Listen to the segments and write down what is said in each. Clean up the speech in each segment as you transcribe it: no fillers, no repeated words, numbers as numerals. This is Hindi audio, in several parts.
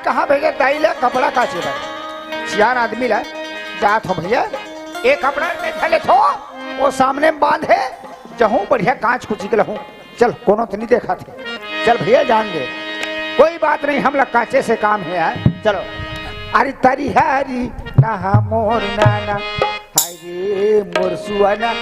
कहाँ भेजे दाई ले कपड़ा काचे बा सियान आदमी ला जात हो भैया एक कपड़ा में ले थो वो सामने बांधे जहूं बढ़िया कांच कुछ निकल हूं चल कोनो तो नहीं देखा थे चल भैया जान दे कोई बात नहीं हम लोग कांचे से काम है यार चलो अरे तारी हरी ना मोर नाना हरे मोर सुआना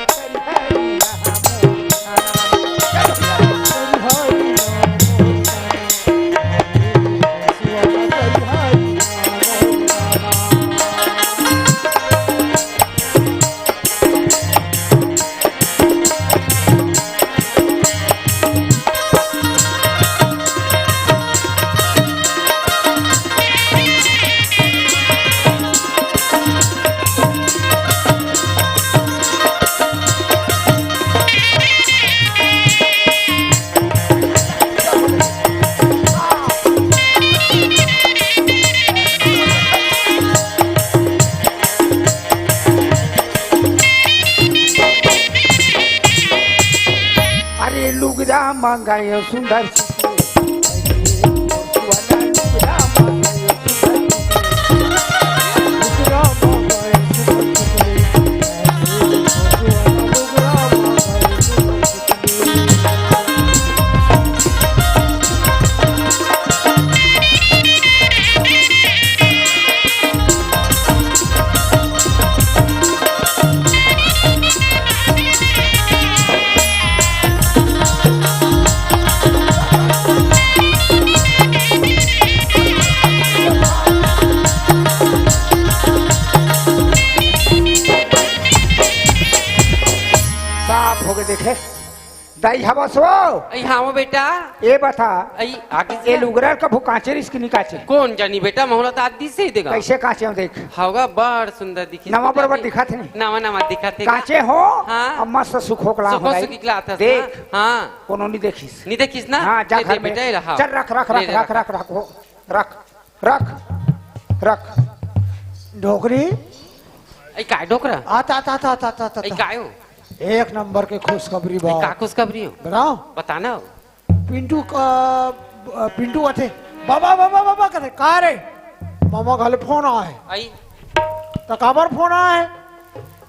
मंगायो सुंदर देखे दाई हवा सो आई हाँ बेटा ये बता आई आगे ये लुगरा का भूकाचे रिस्क निकाचे कौन जानी बेटा मोहला तो आदि से ही देगा कैसे काचे हो देख होगा बड़ सुंदर दिखी नवा बराबर दिखा थे नवा नवा दिखा थे काचे हो हाँ अब मस्त सुखो कला हो सुखो किला था देख हाँ कोनो नहीं देखिस नहीं देखिस ना हाँ जा घर में चल रख रख रख रख रख रख रख रख रख ढोकरी आई काय ढोकरा आता आता आता आता आता आई काय हो एक नंबर के खुशखबरी बा का खुशखबरी हो बताओ बताना पिंटू पिंटू अथे बाबा बाबा बाबा करे का रे मामा घले फोन आए आई तो काबर फोन आए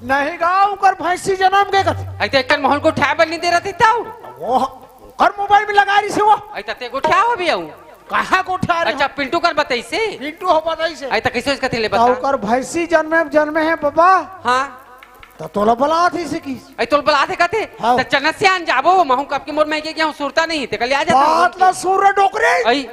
नहीं गाँव कर भैंसी जन्म के कथे आई तो एक माहौल को उठा बल नहीं दे रहा था वो कर मोबाइल में लगा रही से वो आई तो ते को उठा हो भी आऊं कहाँ को उठा रहे अच्छा पिंटू कर बताई से पिंटू हो बताई से आई तो कैसे इसका थेले बता कर भैंसी जन्मे है बाबा हाँ तो तोला बला थी से की आई तोल बला थे कहते तो चन्ना से आन जाबो महू कब के मोर में के क्या सुरता नहीं थे कल आ जाता बात ना सुर डोकरे आई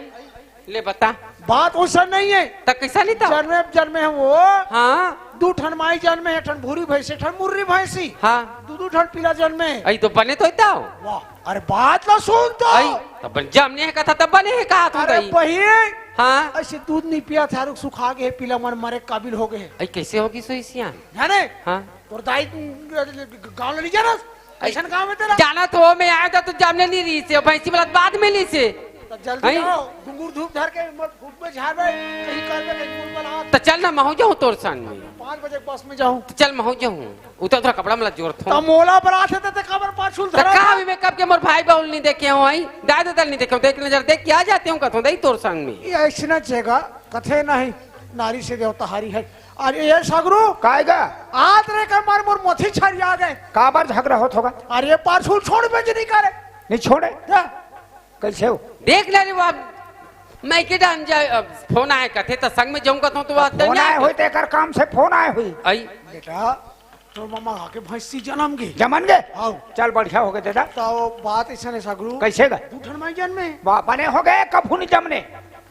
ले बता बात वैसा नहीं है तब कैसा नहीं था जन्मे है वो हाँ दू ठन माई जन्मे है ठन भूरी भैंसी ठन मुर्री भैंसी हाँ दू ठन पीला जन्मे आई तो बने तो इता वाह अरे बात ना सुन तो आई तब जमने है कथा तब बने है कहा तू अरे बहिए हाँ ऐसे दूध नहीं पिया था रुक सुखा गए पीला मन मरे काबिल हो गए आई कैसे होगी सो इसियान जाने हाँ और दाई गांव ले जाना ऐसा गांव में तेरा जाना तो मैं आया था तो जामने नहीं रही से भैंसी वाला बाद में ली से तो जल्दी आओ घुंगूर धूप धर के मत धूप में झाड़ में कहीं कर में कहीं पुल बना तो चल ना महू जाऊं तोर सन में 5 बजे बस में जाऊं तो चल महू जाऊं उतर थोड़ा कपड़ा मला जोर था तो मोला पर आते थे खबर पाछुल धरा कहां भी मैं कब के मोर भाई बाउल नहीं देखे हूं आई दादा दल नहीं देखे हूं एक नजर देख के आ जाते हूं कथों दई तोर संग में ये ऐसे ना चेगा कथे नहीं नारी से देवता हारी है अरे ये सगरू काएगा आज रे का मार मोर मोथी छरी आ गए का बार झगड़ा होत होगा अरे पाछुल छोड़ बेच नहीं करे नहीं छोड़े कैसे हो देख ले वो मैं के डान जाए फोन आए कथे तो संग में जाऊं कथों तो बात फोन आए होई ते कर काम से फोन आए हुई आई बेटा तो मामा आके भैंसी जन्म गे जमन गे आओ चल बढ़िया हो गए दादा तो बात ऐसा है सगरू कैसे गा दूठन माई जन्मे बने हो गए कभू नहीं जमने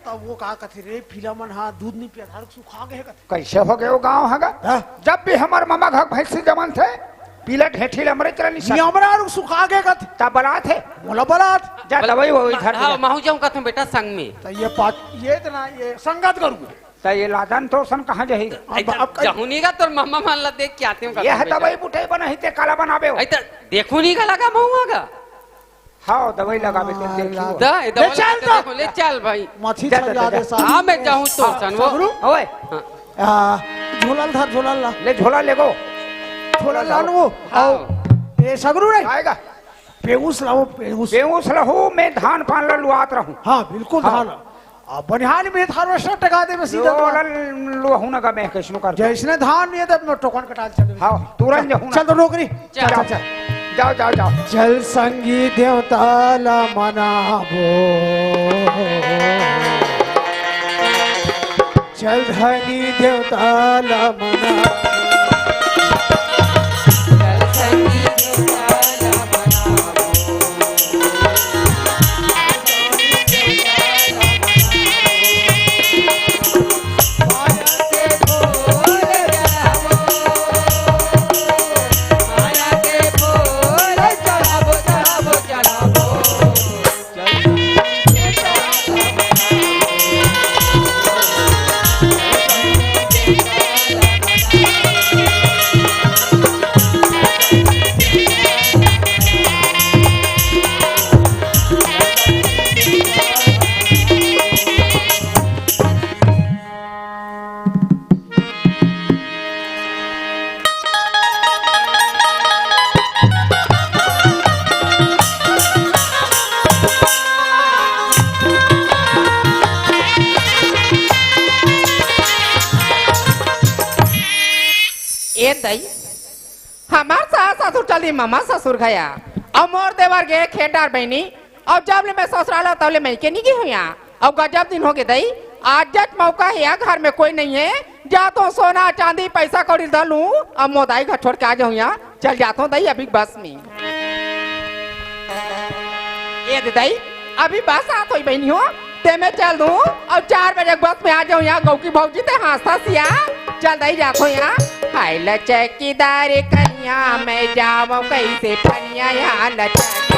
तब वो कहा कथे रे पीला मन हाँ दूध नहीं पिया था सुखा गए कैसे हो गए वो गाँव है जब भी हमार मामा घर भैंसी जमन थे पीला ढेठी हमरे चला हमरा सुखा गए कथे तब बला थे बोला बला जा दवाई वो इधर हां महू जाऊं कथों बेटा संग में तो ये इतना ये संगत करूंगा तो ये लादन तो सन कहां जही अब जाहुनीगा तोर मम्मा मान ला देख के आते हूं ये दवाई बुठे बनाई ते काला बनाबे आई तो देखू नहीं का लगा महूगा हाँ दवाई लगावे ते देखियो देखो ले चल भाई मछली चला दे साहब हां मैं जाऊं तो सन वो ओए झोला धर झोला ला ले झोला ले गो झोला लान वो आओ ये सगरू नहीं आएगा पेऊस लाओ पेऊस लाओ मैं धान पान लुआत रहूं हाँ बिल्कुल धान अब बनिहान में हार्वेस्टर टका दे में सीधा लो हुना का मैं कैसनो कर जैसने धान नहीं तब टोकन कटाल चल हां तुरंत जा चल तो नौकरी चल चल जाओ जाओ जाओ चल संगी देवता ला मनाबो चल धनी देवता ला मनाबो हमार सास ससुर चली मामा ससुर गया और मोर देवर गे खेडार बहनी और जब ले मैं ससुराल तब ले मैं के नहीं गई हुआ और गजब दिन हो गए दई आज जट मौका है घर में कोई नहीं है जा तो सोना चांदी पैसा कौड़ी डालू अब मोदाई घर छोड़ के आ जाऊँ यहाँ चल जाता हूँ दई अभी बस में ये दई अभी बस आत हुई बहनी हो ते मैं चल दूँ और 4 बजे बस में आ जाऊँ यहाँ गौ की भौजी ते हंसता सिया चल दई जाता हूँ यहाँ हाय लचकीदार कन्या मैं जाऊँ कैसे पनिया यहाँ लचकीदार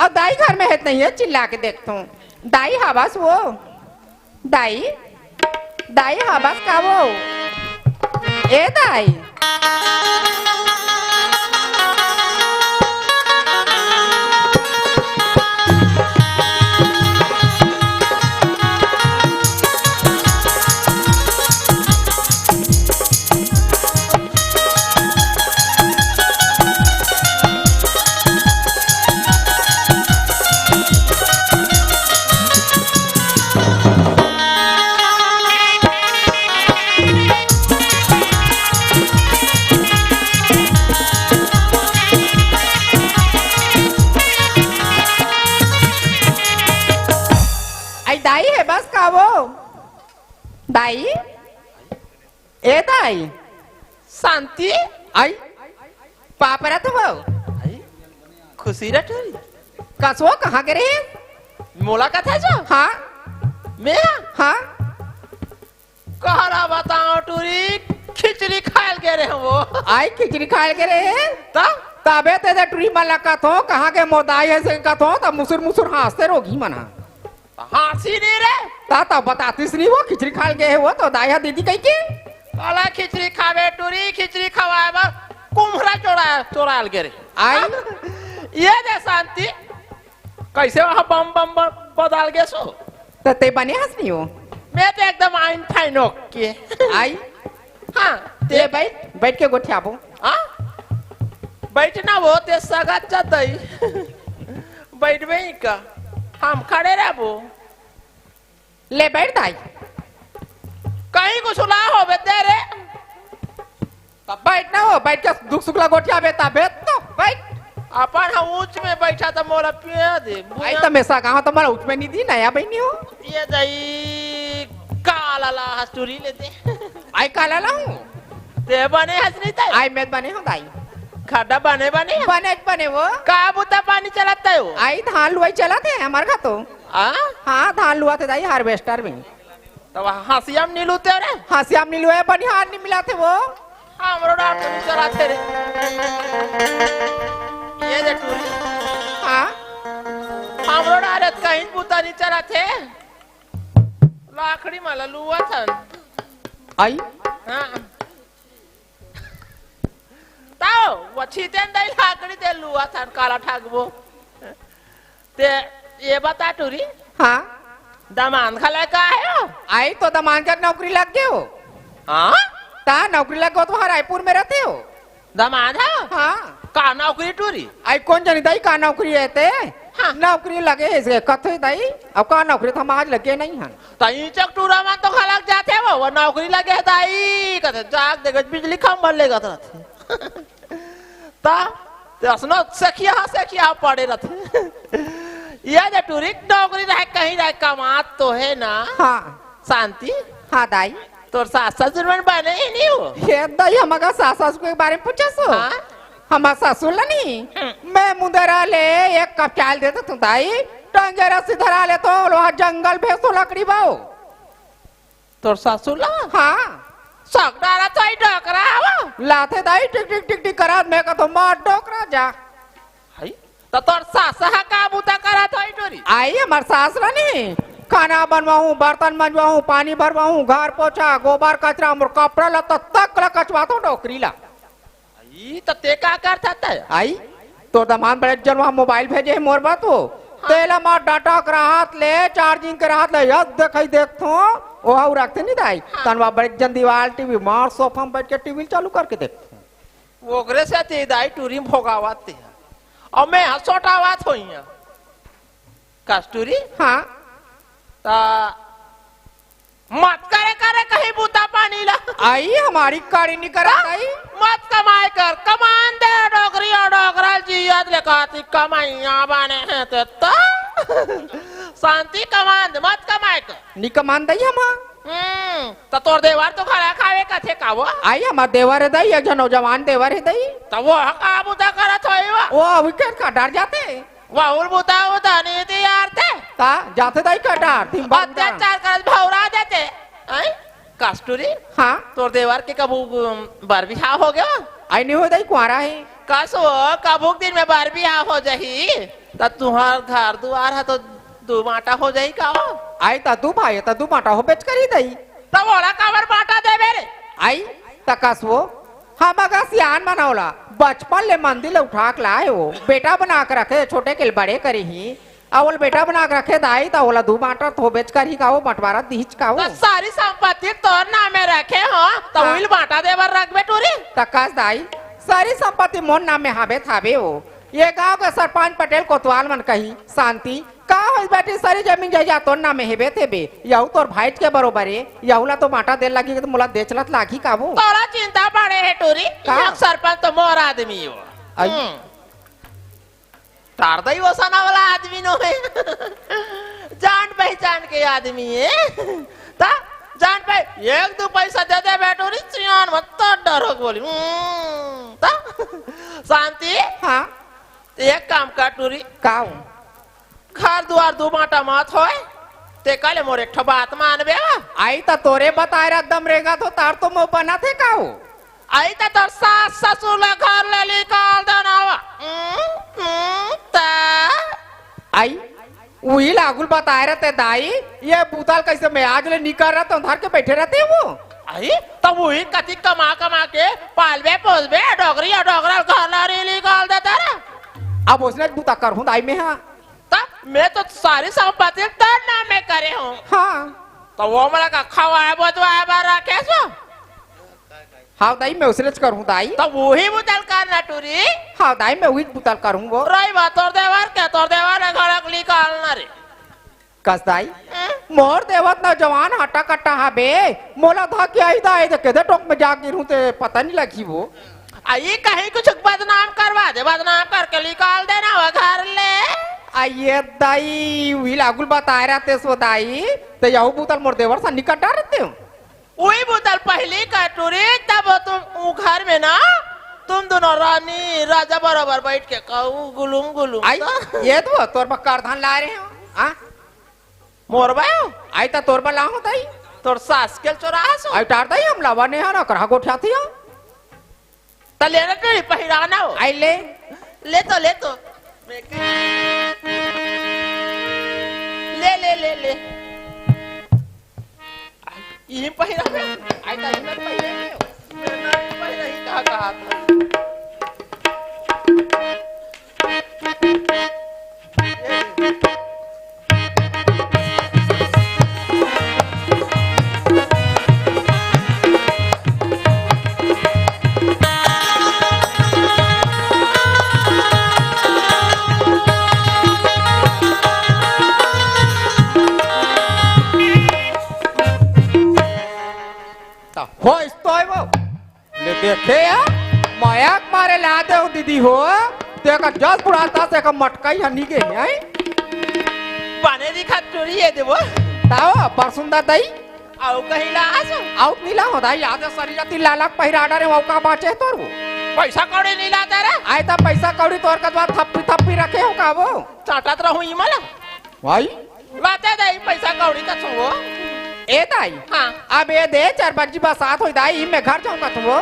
अब दाई घर में है नहीं है चिल्ला के देखता हूँ दाई हवास वो दाई दाई हवास का वो ए दाई दाई है बस का वो दाई ए दाई शांति आई पापरा तो वो खुशी रटोरी कसो कहाँ गिरे मोला का था जो हाँ मैं हाँ कहरा बताओ टूरी खिचड़ी खायल के रहे वो आई खिचड़ी खायल के रहे तब तबे ते टूरी मला का थो कहाँ के मोदाई है से का थो तब मुसुर मुसुर हंसते रोगी मना हंसी नहीं रे ताता बतातीस नहीं वो खिचड़ी खा गए है वो तो दाया दीदी कही के काला खिचड़ी खावे टूरी खिचड़ी खवाए बा कुम्हरा चोराल के रे आई ये दे शांति कैसे वहाँ बम बम बदल गए सो तो ते बने हंसनी हो मैं तो एकदम आइन फाइन के आई हाँ ते बैठ बैठ के गोठिया बो हाँ बैठना वो ते सगत चाहते बैठ वही का हम खड़े रहबो ले बैठ दाई कहीं को सुला हो बेटे रे तब बैठ ना हो बैठ के दुख सुख ला गोठिया बेटा बैठ तो बैठ अपन हम ऊंच में बैठा था मोला पिया दे आई तो मेसा कहा तो मारा ऊंच में नहीं दी नया बहनी हो ये दई काला ला हस्तूरी लेते आई काला लाऊं ते बने हस नहीं था आई मैं बने हूँ दाई खड्डा बने बने वो का बुता पानी चलाता है वो आई धान लुआई चलाते हैं हमारे घर तो हाँ धान लुआ थे दाई हार्वेस्टर में तो हंसियाम नहीं लूते रे हंसियाम नहीं लुए बनिहार नहीं मिला थे वो हमरो डाल तो नहीं चलाते रे ये दे टूरी हाँ हमरो डाल कहीं बुता नहीं चलाते लाकड़ी माला लुआ था आई हाँ ताओ वची तेन दाई लाकड़ी दे लुआ था काला ठाकबो ते ये बता टूरी हाँ दमान खला का है आई तो दमान का नौकरी लग गए हो हाँ ता नौकरी लग गए तो वहाँ रायपुर में रहते हो दमान है हाँ का नौकरी टूरी आई कौन जानी दाई का नौकरी रहते हाँ। नौकरी लगे इसके कथे दाई अब का नौकरी तो हम आज लगे नहीं हैं तई चक टूरा में तो खलक जाते वो नौकरी लगे दाई कहते जाग देगा बिजली खंभा लेगा तो ता असनो सखिया पड़े रहते ये जे टूरी नौकरी रहे कहीं रहे कमात तो है ना हाँ शांति हाँ दाई तोर सास ससुर में बने ही नहीं हो ये दाई हमारा सास के बारे में पूछा सो हाँ? हमारा ससुर नहीं मैं मुंदरा ले एक कप चाल देता तू दाई टंगे रस्सी धरा ले तो वहाँ जंगल भेजो लकड़ी बाओ तोर ससुर ला हाँ सक डाला तो ही डोकरा वो लाते दाई टिक टिक टिक टिक करा मैं का तो मार डोकरा जा हाय तो तोर सास हा का बुता करा तो ही टोरी आई हमार सास नहीं खाना बनवाऊं बर्तन मंजवाऊं पानी भरवाऊं घर पोछा गोबर कचरा और कपड़ा लता तक ला कचवा तो डोकरी ला ई तो ते का करता था आई तो दमान बड़े जन वहाँ मोबाइल भेजे मोर बात हो तेला मार डाटा कर हाथ ले चार्जिंग कर हाथ ले यद देखई देखतो ओ हाउ रखते नहीं दाई तनवा बड़े जन दीवार टीवी मार सोफा में बैठ के टीवी चालू करके देखते वो ओकरे से ते दाई टूरी भोगावाते हैं और मैं हसोटावात होई है कस्तूरी हाँ ता मत करे कहीं बूता पानी ला आई हमारी कारी नहीं करा दाई मत कमाए कर कमान दे डोगरी और डोगरा जियत ले काती कमाइया बने हैं तो शांति कमान दे मत कमाए कर नहीं कमान दाई हमा तो तोर देवर तो खड़ा खावे का थे का वो आई हमार देवर है दाई एक नौजवान देवर है दाई तो वो का बूता करत होई वो विकेट का डर जाते वो उल बूता होता नहीं थी यार थे ता जाते दाई का डर थी अत्याचार कर भौरा देते हैं कस्तूरी हाँ तोर देवर के कबू बार बिहाव हो गया आई नहीं हो दाई कुआरा है कसो कबूक दिन में बार बिहाव हो जाही तो तुम्हार घर दुआर है तो दो माटा हो जाही का आई ता तू भाई ता तू माटा हो बेच करी दाई तब ओला कवर बाटा दे मेरे आई तकस वो हम अगर सियान बनाओला बचपन ले मंदिर उठा के लाए हो बेटा बना के रखे छोटे के बड़े करे ही अवल बेटा बना के रखे दाई ता ओला दू माटा थो बेच कर ही काओ बंटवारा दीच काओ तो सारी संपत्ति तोर नामे रखे हो तो हाँ। उल बाटा देवर रख बे टूरी तकस दाई सारी संपत्ति मोन नाम में हावे थावे हो ये गांव के सरपंच पटेल कोतवाल मन कही शांति का हो बैठी सारी जमीन जायदाद तोर नाम में हेबे थे बे यहू तोर भाई के बरोबर है यहूला तो माटा दे लगी तो मुला देचलत लागी काबू तोरा चिंता पड़े है टूरी का? एक सरपंच तो मोर आदमी हो आई। तार दई वसना वाला आदमी नो है जान पहचान के आदमी है ता जान पे एक दो पैसा दे दे बेटो री चियान मत डरो बोली ता शांति हाँ एक काम कर टूरी काऊ घर दुआर दो माटा मत होए ते कले मोर एक ठो बात मानबे आई ता तोरे बताए रहा दम रहेगा तो तार तो मुंह बना थे काऊ आई ता तोर सास ससुर ले घर ले निकाल देना ता आई वही लागुल बताए रहते दाई ये बूताल कैसे मैं आज ले निकल रहा तो धर के बैठे रहते वो आई तब वही कति कमा कमा के पालबे पोसबे डोगरी और डोगरा घर लारी निकाल देता रे अब उसने बूता कर हूँ दाई में हाँ तब मैं तो सारी संपत्ति तेरे नाम में करे हूँ हाँ तो वो मला का खवाए बजवाए बार रखे सो हाँ दाई मैं उसने करूँ दाई तो वही बुतल करना टूरी हाँ दाई मैं वही बुतल करूँ वो रही बात तोर देवर के तोर देवर ने घर निकालना रे कस दाई मोर देवत ना जवान हटा कट्टा हा बे मोला था कि आई दाई तो कहते टोक में जा गिरूं ते पता नहीं लगी वो आई कहीं कुछ बदनाम करवा दे बदनाम करके निकाल देना वो घर ले आइए दाई वही लागुल बताए रहते सो दाई तो यहू बुतल मोर देवर सा निकट रहते हो वही बोतल पहली कटोरी तब तुम वो घर में ना तुम दोनों रानी राजा बराबर बैठ के कहूँ गुलूम गुलूम आई ये तो तोर बक्कार धान ला रहे हो आ मोरबा हो आई ता तोर बला हो ताई तोर सास के चौराहा सो आई टार ताई हम लावा ने ना करहा गोठाती हो तले ना कहीं पहिराना हो आई ले ले तो ले ले ले ले ये पहिरा में आई ता इनर पहले पहिरा ही कहा था हो इस्तो है वो ले देखे या मायाक मारे ला दे हो दीदी हो ते का जस पुराता से का मटका ही हनी के है पाने दिखा चोरी है देवो ताओ परसुंदा दई आओ कहीं ला आसो आउट नीला होता याद सरियती लालक पहिराडा रे मौका बाचे तोर वो पैसा कौड़ी नहीं लाता रे आय ता पैसा कौड़ी तोर का बाद थप्पी थप्पी रखे हो का वो चाटत रहूं इमला भाई लाते दे पैसा कौड़ी का छो ए दाई हाँ अब ये दे 4 बजे बसात हो दाई मैं घर जाऊंगा तुम वो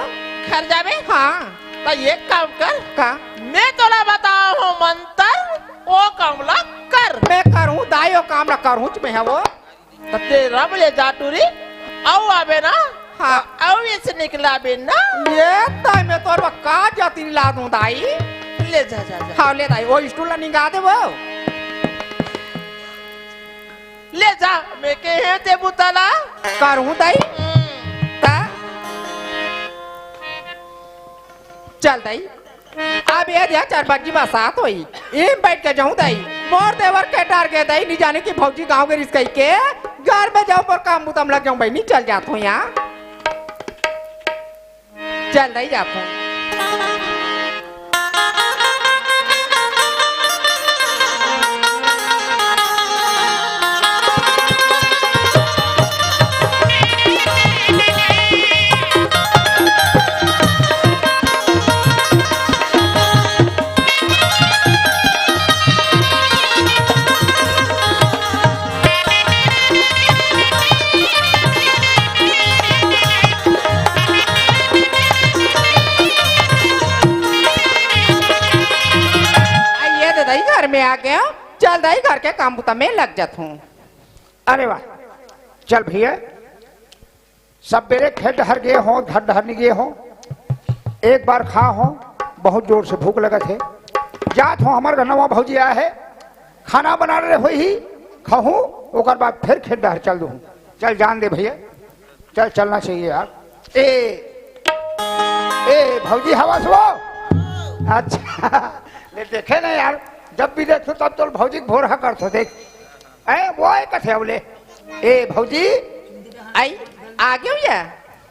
घर जावे हाँ तो ये काम कर का मैं तोला बताऊं हूँ मंत्र वो काम ला कर मैं करूं दाई ओ काम ना करूं में है वो तो तेरा मुझे जाटूरी आओ आवे ना हाँ आओ ऐसे निकला बे ना ये दाई मैं तोर का जाती ला दूं दाई ले जा जा जा हाँ ले दाई वो स्टूल निकाल दे वो ले जा मैं के है ते बुतला करूं दाई ता चल दाई अब ये दिया 4 बजे बसात होई ये बैठ के जाऊं दाई मोर देवर के टार के दाई नहीं जाने की भौजी गांव के रिस्क के घर में जाऊं पर काम बुतम लग जाऊं भाई नहीं चल जात हूं यहाँ चल दाई जात हूं में आ गया चल दाई घर के काम बुता में लग जात हूँ अरे वाह चल भैया सब मेरे खेत हर गए हो धर धर गए हो एक बार खा हो बहुत जोर से भूख लगा थे जात हो हमार गनवा भौजी आया है खाना बना रहे हो ही खाऊं ओकर बाद फिर खेत डहर चल दूँ चल जान दे भैया चल चलना चाहिए यार ए भौजी हवा सो अच्छा ले देखे ना यार जब भी देखो तब तो भौजी भोर हा करतो देख वो है कथे बोले ए भौजी आई आ गयो या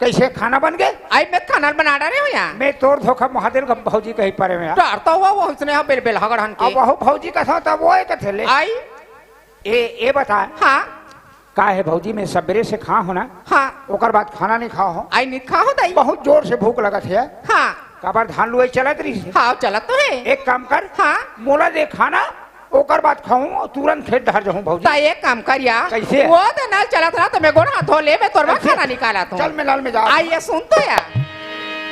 कैसे खाना बन गए आई मैं खाना बना रहे हो यहाँ मैं तोर धोखा महादेव का भौजी कहीं परे में डरता हुआ वो उसने बेल बेल हगड़ हन के अब वो भौजी का था तब वो है कथे ले आई ए बता हाँ का है भौजी में सबेरे से खा हो ना हाँ ओकर बाद खाना नहीं खाओ हो आई नहीं खा हो दाई बहुत जोर से भूख लगा थे हाँ काबर धान लुआई चलत रही हाँ चलत तो है एक काम कर हाँ मोला दे खाना ओकर बाद खाऊं तुरंत खेत धर जाऊं भौजी ता एक काम करिया कैसे वो तो नल चलत रहा तो मैं गोना धो ले मैं तोरवा खाना निकाला तो चल मैं नल में जा आई ये सुन तो या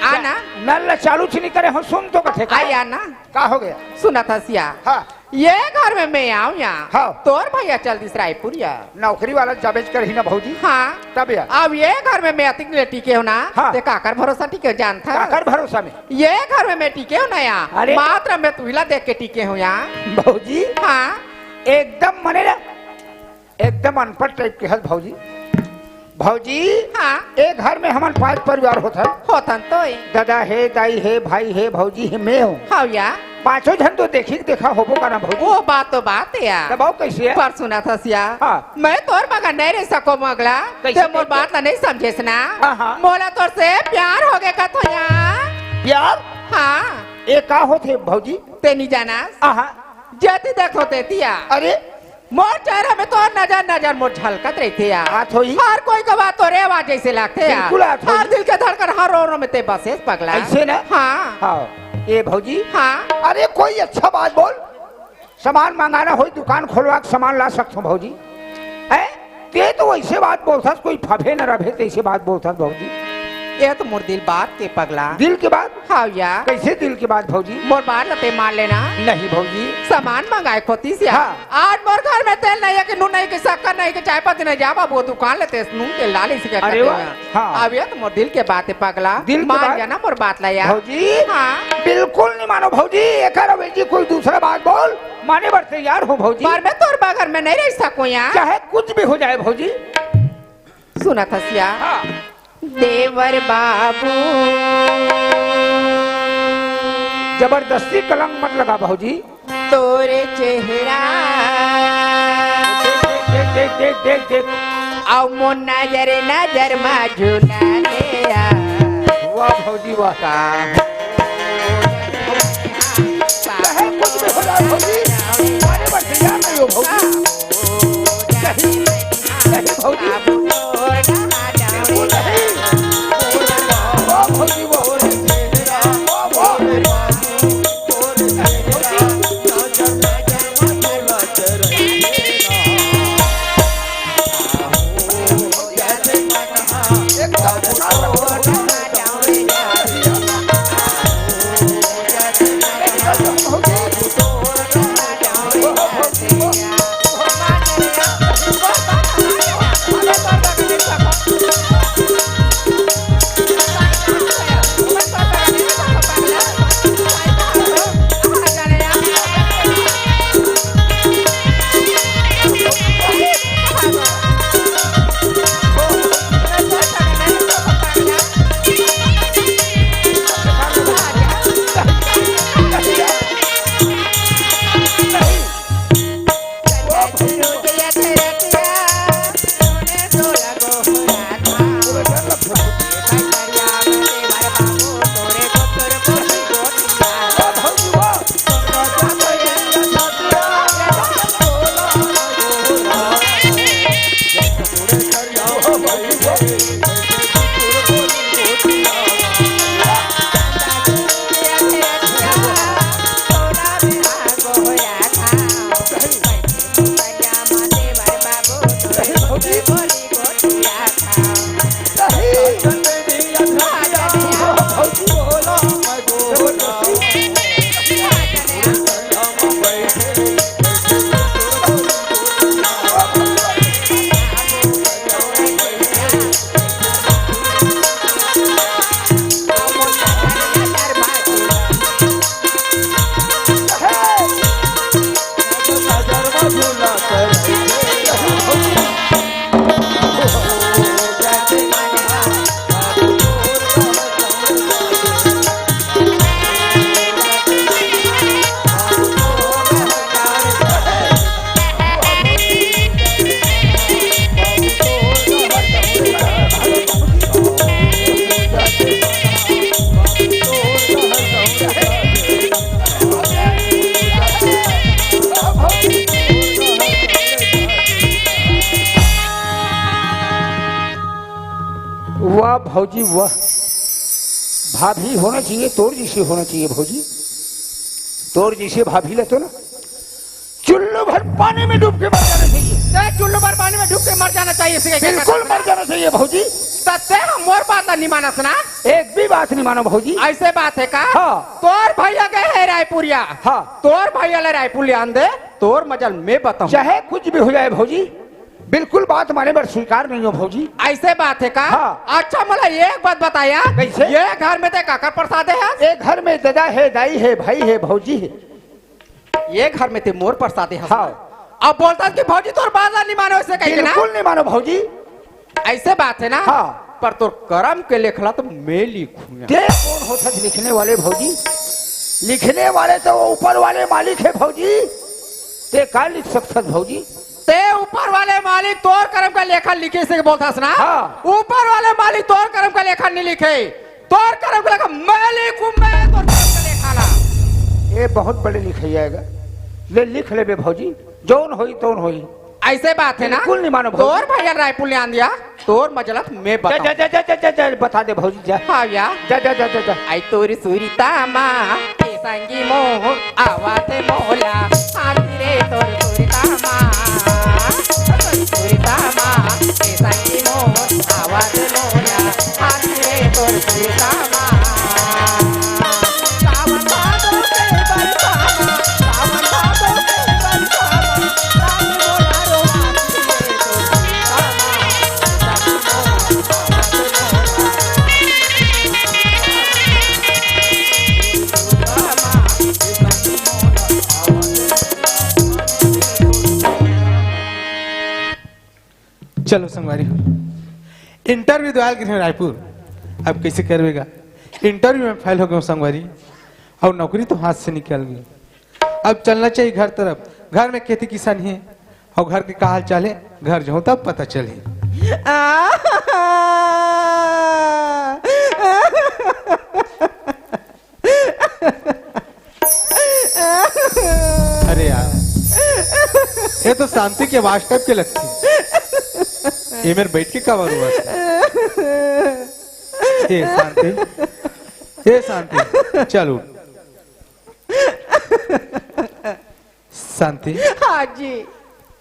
आना नल चालू नहीं करे हो सुन तो कथे आई आना का हो गया सुना था सिया हाँ ये घर में मैं आऊँ यहाँ हाँ तोर भैया चल दिस रायपुर या नौकरी वाला जाबेज कर ही ना भौजी हाँ तब यार अब ये घर में मैं अतिक ले टीके हो ना हाँ। ते काकर भरोसा टीके जान था काकर भरोसा में ये घर में मैं टीके हो ना यहाँ अरे। मात्र मैं तुहिला देख के टीके हूँ यहाँ भौजी हाँ एकदम मने ना एकदम अनपढ़ टाइप के हल भौजी भौजी हाँ एक घर में हमारे 5 परिवार होता है होतन तो दादा है दाई है भाई है भौजी है मैं हूँ हाँ या 5 जन तो देखा होबो का ना भौजी वो बात तो बात है यार दबाओ कैसे है पर सुना था सिया हाँ। मैं तोर मगा नहीं रह सको मगला कैसे ते मोर बात ला नहीं समझे ना हाँ, हाँ। मोला तोर से प्यार हो गया का तो यहाँ प्यार हाँ ये का होते भौजी ते नहीं जाना आहा जाती देखो ते दिया अरे मोर चेहरा में तो नजर नजर मोर झलकत रहते यार। आत होई? हर कोई का बात तो रेवा जैसे लगते यार। बिल्कुल आत होई। हर दिल के धड़कन हर रो में ते बसेस पगला। ऐसे ना? हाँ हाँ ये भौजी। हाँ। अरे कोई अच्छा बात बोल, सामान मंगाना हो दुकान खोलवा के सामान ला सकते हो भौजी। है ते तो वैसे बात बोलता, कोई फफे न रहे तो ऐसे बात बोलता भौजी। ये तो मोर दिल बात के पगला। दिल के बात? हाँ यार। कैसे दिल के बात भौजी? मोर बात लते मान लेना। नहीं भौजी। सामान मंगाए खोती से हाँ। आज मोर घर में तेल नहीं है कि नून नहीं कि शक्कर नहीं कि चाय पत्ती नहीं जा वो दुकान लेते नून के लाली से क्या अरे वाह। हाँ। अब ये तो मोर दिल के बात है पगला। दिल के मान बात? जाना मोर बात ला यार। भौजी हाँ। बिल्कुल नहीं मानो भौजी, एक जी कोई दूसरा बात बोल, माने बर तैयार हो भौजी। पर मैं तोर बगैर में नहीं रह सकूं यार। चाहे कुछ भी हो जाए भौजी। सुना था सिया। हाँ। देवर बाबू जबरदस्ती कलंक मत लगा भौजी। तोरे चेहरा देख देख देख देख देख। आओ मो नजर नजर मा झूला वाह भौजी वाह। चाहे कुछ भी हो जाए भौजी, माने बर तैयार नहीं हो भौजी। नहीं भौजी। भौजी वो वाह भौजी वाह। भाभी होना चाहिए तोर जैसे होना चाहिए भौजी। तोर जैसे भाभी ले तो ना चुल्लू भर पानी में डूब के मर जाना चाहिए। चुल्लू भर पानी में डूब के मर जाना चाहिए। बिल्कुल मर जाना चाहिए भौजी। सत्य हम मोर बात नहीं माना सुना। एक भी बात नहीं मानो भौजी। ऐसे बात है का? हाँ। तोर भैया गए है रायपुरिया। हाँ। तोर भैया ले रायपुर ले आंदे तोर मजल में बताऊं। चाहे कुछ भी हो जाए भौजी, बिल्कुल बात माने पर स्वीकार नहीं हो भौजी। ऐसे बात है का? हाँ। अच्छा मला एक बात बताया। कैसे? ये घर में ते काकर प्रसाद है? एक घर में दादा है, दाई है, भाई है, भौजी है। ये घर में ते मोर प्रसाद है। हाँ। अब बोलता कि भौजी तोर बात नहीं मानो ऐसे कहीं ना। बिल्कुल नहीं मानो भौजी। ऐसे बात है ना। हाँ। पर तोर कर्म के लिखला तो मैं लिखूंगा। ते कौन होता है लिखने वाले भौजी? लिखने वाले तो ऊपर वाले मालिक है भौजी। ते का लिख सकता भौजी? ते ऊपर वाले मालिक तोर कर्म का लेखन लिखे से बोलता ना। हाँ। ऊपर वाले मालिक तोर कर्म का लेखन नहीं लिखे। तोर कर्म का लेखन मैं लिखूं। मैं तोर कर्म का लेखा ला। ये बहुत बड़े लिखाइएगा। ले लिख ले बे भौजी। जोन होई तोन होई। ऐसे बात है ना, बिल्कुल नहीं मानो भौजी। तोर भैया रायपुर ले आन दिया, तोर मजलत मैं जा बता। जा जा जा जा जा बता दे भौजी जा। हाँ या जा जा जा जा जा। आई तोरी सुरी तामा के संगी मोह आवाज मोला आरती रे तोरी सुरी तामा तोरी सुरी तामा के संगी मोह आवाज मोला आरती रे तोरी सुरी तामा सावन भादो के बरसाना सावन भादो के बरसाना राम बोला रो आरती रे तोरी सुरी चलो संगवारी इंटरव्यू दवाल गिरे रायपुर। अब कैसे करवेगा? इंटरव्यू में फेल हो गए संगवारी और नौकरी तो हाथ से निकल गई। अब चलना चाहिए घर तरफ। घर में खेती किसान है और घर के का हाल चाल है, घर जाऊं तब पता चले। अरे यार ये तो शांति के वास्तव के लगती है। ये मेरे बैठ के कवर हुआ था। ये शांति चलो शांति। हाँ जी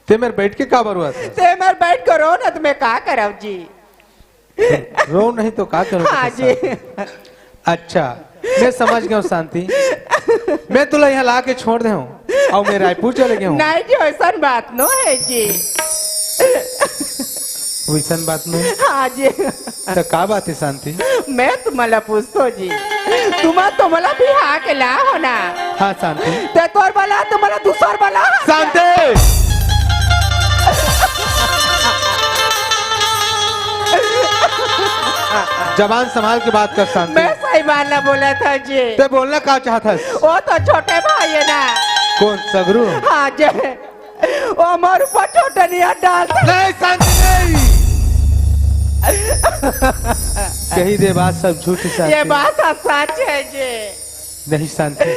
ते मेरे बैठ के कवर हुआ था। ते मेरे बैठ करो ना तो मैं का करब जी। रो नहीं तो का करूं? हाँ जी अच्छा मैं समझ गया हूँ शांति। मैं तुला यहाँ ला के छोड़ दे हूँ और मैं रायपुर चले गया हूँ। नहीं जी ऐसा बात नो है जी। वैसन बात नहीं। हाँ जी तो का बात है शांति? मैं तुम्हाला पूछतो जी, तुम्हाला भी हाँ के ला हो ना? हाँ शांति। ते तोर वाला तुम्हाला दूसर वाला शांति जबान संभाल के बात कर शांति। मैं सही मानना बोला था जी। ते बोलना का चाहता है? वो तो छोटे भाई है ना। कौन सगरू? हाँ जी वो हमारे ऊपर छोटे नहीं डालता। नहीं शांति नहीं। कही दे बात सब झूठ शांति। ये बात सच है जी। नहीं शांति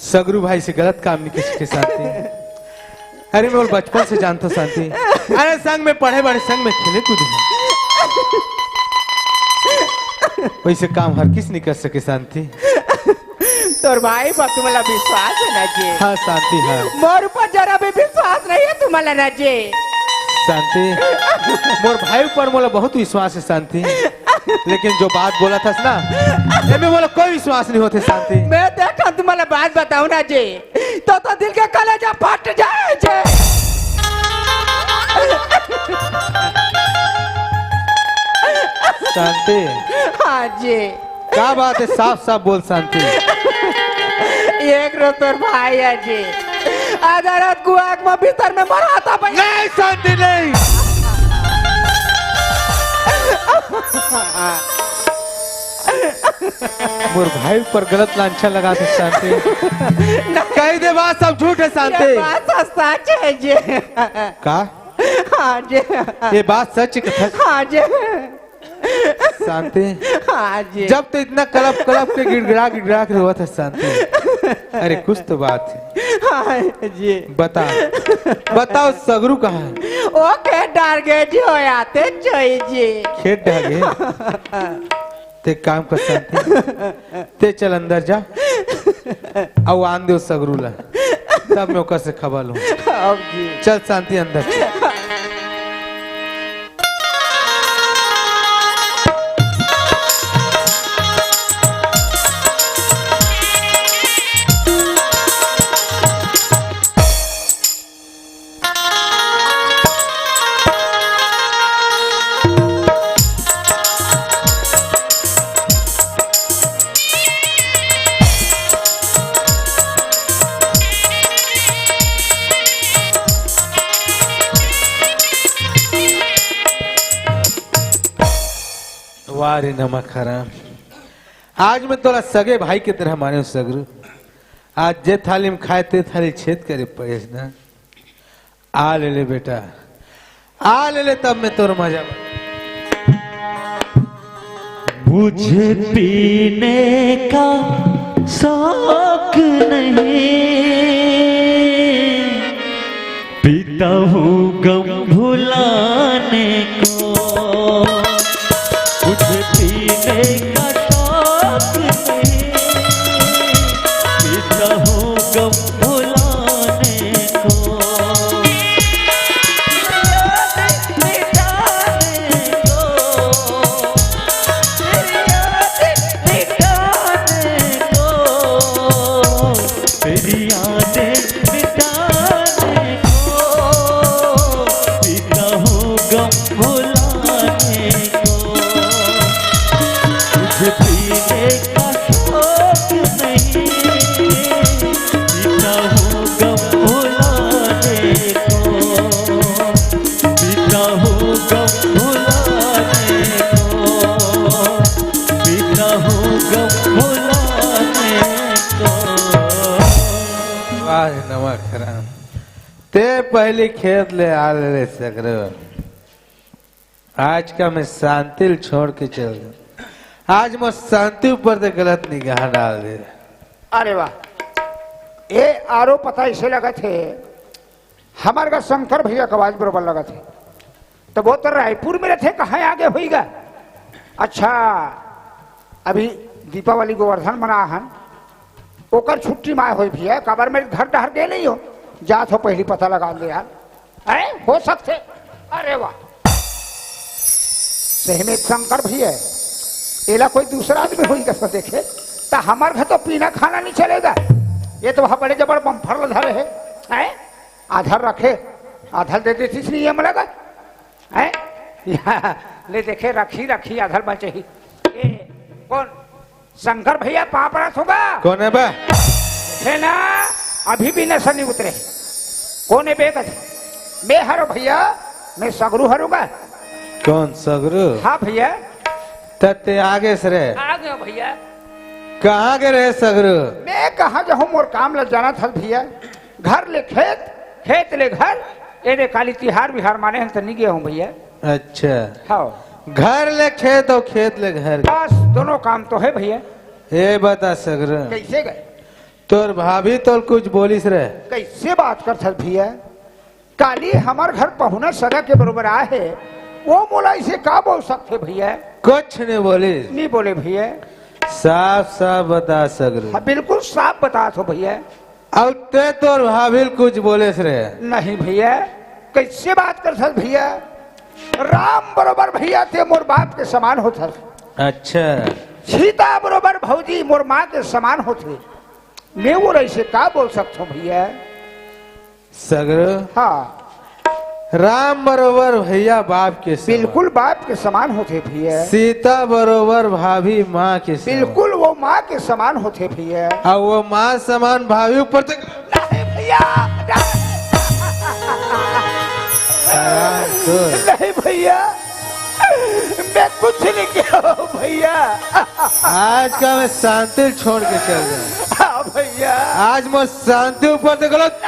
सगरू भाई से गलत काम नहीं किसी के शांति। अरे मैं बचपन से जानता हूँ शांति। अरे संग में पढ़े बड़े संग में खेले कूदे वैसे काम हर किस नहीं कर सके शांति। तोर भाई पर तुम्हारा विश्वास है ना जी? हाँ शांति हाँ। मोर ऊपर जरा भी विश्वास नहीं है तुम्हारा ना जी? शांति मोर भाई ऊपर मोला बहुत विश्वास है शांति, लेकिन जो बात बोला था ना में मोला कोई विश्वास नहीं होते शांति। मैं देखा तुम्हारा बात बताऊं ना जी तो दिल के कलेजा फट जाए जी। शांति हाँ जी क्या बात है? साफ साफ बोल शांति। एक रो तोर भाई है जी आधा रात को आग में भीतर में मरा था भाई। नहीं शांति नहीं। मोर भाई पर गलत लांछन लगा थे शांति। कही दे बात सब झूठ है शांति। ये बात सच है जी। का? हाँ जी ये बात सच कथा हाँ जी शांति। हाँ जी जब तो इतना कलप कलप के गिड़गिड़ा गिड़गिड़ा के हुआ था शांति। अरे कुछ तो बात है। हाँ जी बता बताओ सगरू कहाँ है? ओ के डर गए जी हो आते चाहिए जी। खेत ढह गए ते काम कर शांति। ते चल अंदर जा और आन दो सगरू ला तब मैं ओकर से खबर लूं। चल शांति अंदर। वारे नमक हराम। आज मैं तोरा सगे भाई की तरह माने सगरू। आज जे थाली में खाए ते थाली छेद करे पड़े ना। आ ले ले बेटा आ ले ले तब मैं तोर मजा। मुझे पीने का शौक नहीं पीता हूँ गम भुलाने को, मुझे पीने का शौक नहीं, पीता हूँ गम भुलाने को, तेरी यादें मिटाने को, पीता हूँ गम भुलाने को, मुझे पीने का शौक नहीं, पीता हूँ गम भुलाने को, पीता हूँ गम भुलाने को, पीता हूँ गम भुलाने को। आज नमक खराम ते पहली खेत ले आ ले सकरो, आज का मैं शांति छोड़ के चल गया, आज मैं शांति ऊपर से गलत निगाह डाल दे। अरे वाह, ये आरो पता इसे लगा थे हमारे का शंकर भैया का आवाज बरोबर लगा थे, तो वो तो रायपुर में रहे, कहाँ आगे होईगा। अच्छा, अभी दीपावली गोवर्धन मना हन, ओकर छुट्टी माए हुई भी है, कबर में घर डहर गए नहीं हो, जात हो पहली पता लगा ले यार, हो सकते। अरे वाह, सही में शंकर भी है, एला कोई दूसरा आदमी हुई कैसे देखे, तो हमारे घर तो पीना खाना नहीं चलेगा, ये तो वहां बड़े जबर बम्फर धरे है, आधर रखे आधर दे देती इसलिए ये लगा है, ले देखे रखी रखी आधर बचे ही। कौन शंकर भैया पापड़ास होगा? कौन है बा? है ना, अभी भी नशा नहीं उतरे। कौन है बेकत? मैं हरो भैया, मैं सगरू हरूंगा। कौन सगरू? हाँ भैया। तते आगे से रहे? आगे भैया। कहाँ के रहे सगरू? मैं कहाँ जाऊँ, मोर काम लग जाना था भैया, घर ले खेत, खेत ले घर, ये काली तिहार बिहार माने हम तो नहीं गया हूँ भैया। अच्छा, हाँ, घर ले खेत और खेत ले घर, बस दोनों काम तो है भैया। ये बता सगरू, कैसे गए? तोर भाभी तो कुछ बोलिस रहे? कैसे बात कर सकत भैया, काली हमार घर पहुना सगा के बरोबर आए है, वो मोला इसे का बोल सकते भैया? कुछ नहीं बोलिस? नहीं बोले भैया। साफ साफ बता सगरू। हाँ, बिल्कुल साफ बता तो भैया। और ते तोर भाभी कुछ बोलिस रहे? नहीं भैया, कैसे बात कर सकत भैया, राम बरोबर भैया थे मोर बाप के समान होता। अच्छा, सीता बरोबर भौजी मोर माँ के समान होते, मैं वो ऐसे का बोल सकता हूँ भैया? सगरू, हाँ, राम बरोबर भैया बाप के समान, बिल्कुल बाप के समान होते भैया। सीता बरोबर भाभी माँ के समान, बिल्कुल वो माँ के समान होते भैया। और वो माँ समान भाभी ऊपर तक नहीं भैया, नहीं भैया, मैं कुछ नहीं किया हूँ भैया। आज का मैं शांति छोड़ के चल गया। हाँ भैया, आज मैं शांति ऊपर से गलत